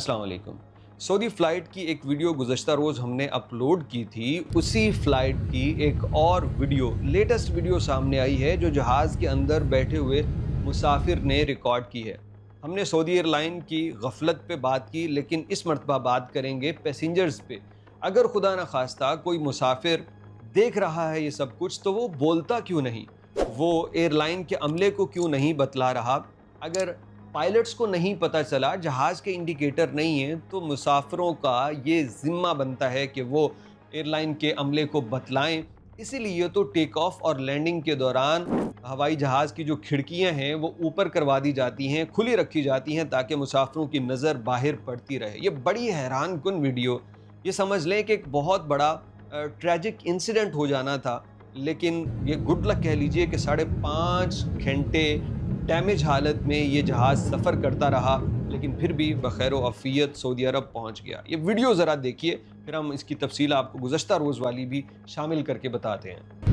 अस्सलाम वालेकुम। Saudi flight की एक वीडियो गुज़श्ता रोज़ हमने अपलोड की थी। उसी फ़्लाइट की एक और वीडियो, लेटेस्ट वीडियो सामने आई है जो जहाज़ के अंदर बैठे हुए मुसाफ़िर ने रिकॉर्ड की है। हमने सऊदी एयरलाइन की गफ़लत पे बात की, लेकिन इस मर्तबा बात करेंगे पैसेंजर्स पे। अगर खुदा न ख़ास्ता कोई मुसाफ़िर देख रहा है ये सब कुछ, तो वो बोलता क्यों नहीं? वो एयरलाइन के अमले को क्यों नहीं बतला रहा? अगर पायलट्स को नहीं पता चला, जहाज़ के इंडिकेटर नहीं हैं, तो मुसाफ़िरों का ये ज़िम्मा बनता है कि वो एयरलाइन के अमले को बतलाएँ। इसीलिए तो टेक ऑफ और लैंडिंग के दौरान हवाई जहाज़ की जो खिड़कियाँ हैं, वो ऊपर करवा दी जाती हैं, खुली रखी जाती हैं, ताकि मुसाफ़िरों की नज़र बाहर पड़ती रहे। ये बड़ी हैरानकुन वीडियो, ये समझ लें कि एक बहुत बड़ा ट्रेजिक इंसिडेंट हो जाना था, लेकिन ये गुड लक कह लीजिए कि 5.5 घंटे डैमेज हालत में ये जहाज़ सफ़र करता रहा, लेकिन फिर भी बख़ैर आफ़ियत सऊदी अरब पहुँच गया। ये वीडियो ज़रा देखिए, फिर हम इसकी तफ़सील आपको गुज़श्ता रोज़ वाली भी शामिल करके बताते हैं।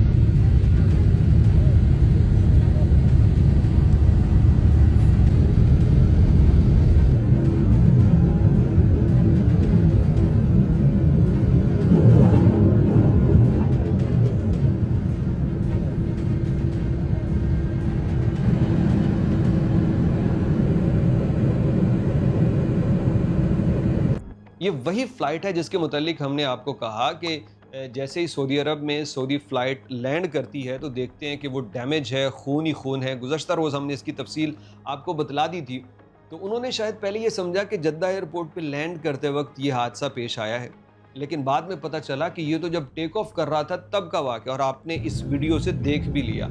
ये वही फ़्लाइट है जिसके मुतल्लिक हमने आपको कहा कि जैसे ही सऊदी अरब में सऊदी फ़्लाइट लैंड करती है, तो देखते हैं कि वो डैमेज है, खून ही खून है। गुज़श्ता रोज़ हमने इसकी तफ़सील आपको बतला दी थी। तो उन्होंने शायद पहले ये समझा कि जद्दा एयरपोर्ट पे लैंड करते वक़्त ये हादसा पेश आया है। लेकिन बाद में पता चला कि ये तो जब टेक ऑफ कर रहा था तब का वाक़या, और आपने इस वीडियो से देख भी लिया।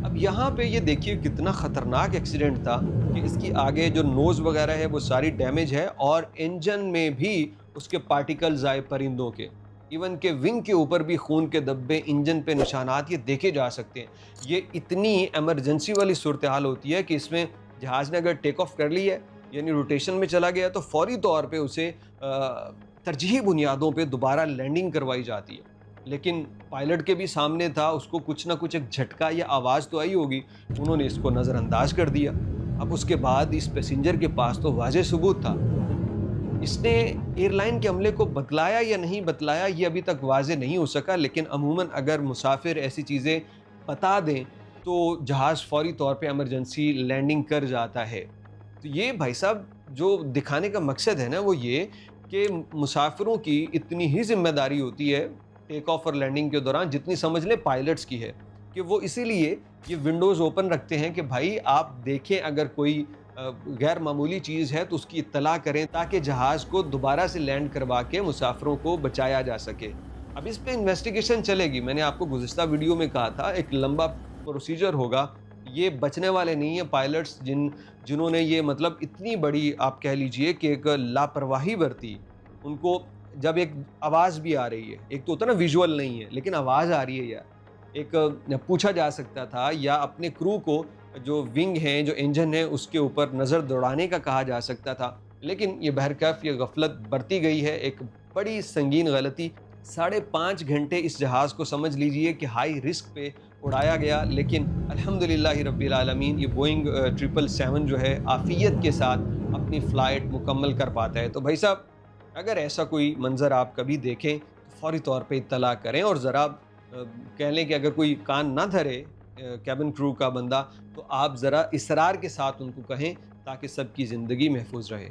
अब यहाँ पे ये देखिए कितना ख़तरनाक एक्सीडेंट था कि इसकी आगे जो नोज़ वग़ैरह है वो सारी डैमेज है, और इंजन में भी उसके पार्टिकल्स आए परिंदों के। इवन के विंग के ऊपर भी खून के धब्बे, इंजन पे निशानात ये देखे जा सकते हैं। ये इतनी इमरजेंसी वाली सूरत हाल होती है कि इसमें जहाज़ ने अगर टेक ऑफ कर ली है, यानी रोटेशन में चला गया, तो फ़ौरी तौर पे उसे तरजीही बुनियादों पे दोबारा लैंडिंग करवाई जाती है। लेकिन पायलट के भी सामने था, उसको कुछ ना कुछ एक झटका या आवाज़ तो आई होगी, उन्होंने इसको नज़रअंदाज कर दिया। अब उसके बाद इस पैसेंजर के पास तो वाज़ेह सबूत था। इसने एयरलाइन के अमले को बतलाया या नहीं बतलाया, ये अभी तक वाज़ेह नहीं हो सका, लेकिन अमूमन अगर मुसाफ़िर ऐसी चीज़ें बता दें, तो जहाज़ फ़ौरी तौर पे इमरजेंसी लैंडिंग कर जाता है। तो ये भाई साहब जो दिखाने का मकसद है ना, वो ये कि मुसाफ़िरों की इतनी ही ज़िम्मेदारी होती है टेक ऑफ और लैंडिंग के दौरान, जितनी समझ लें पायलट्स की है, कि वो इसीलिए ये विंडोज़ ओपन रखते हैं कि भाई आप देखें, अगर कोई गैर मामूली चीज़ है तो उसकी इत्तला करें, ताकि जहाज़ को दोबारा से लैंड करवा के मुसाफ़िरों को बचाया जा सके। अब इस पे इन्वेस्टिगेशन चलेगी। मैंने आपको गुज़िश्ता वीडियो में कहा था, एक लंबा प्रोसीजर होगा। ये बचने वाले नहीं हैं पायलट्स, जिन्होंने ये मतलब इतनी बड़ी, आप कह लीजिए कि एक लापरवाही बरती। उनको जब एक आवाज़ भी आ रही है, एक तो होता है ना विजुअल नहीं है, लेकिन आवाज़ आ रही है यार। एक पूछा जा सकता था, या अपने क्रू को जो विंग हैं, जो इंजन है, उसके ऊपर नज़र दौड़ाने का कहा जा सकता था। लेकिन ये बहरकैफ़ ये गफ़लत बरती गई है, एक बड़ी संगीन गलती। 5.5 घंटे इस जहाज़ को समझ लीजिए कि हाई रिस्क पे उड़ाया गया, लेकिन अल्हम्दुलिल्लाहि रब्बिल आलमीन ये बोइंग 777 जो है आफ़ियत के साथ अपनी फ़्लाइट मुकम्मल कर पाता है। तो भाई साहब, अगर ऐसा कोई मंज़र आप कभी देखें, तो फ़ौरी तौर पे इत्तला करें, और ज़रा कह लें कि अगर कोई कान ना धरे केबिन क्रू का बंदा, तो आप ज़रा इसरार के साथ उनको कहें, ताकि सबकी ज़िंदगी महफूज रहे।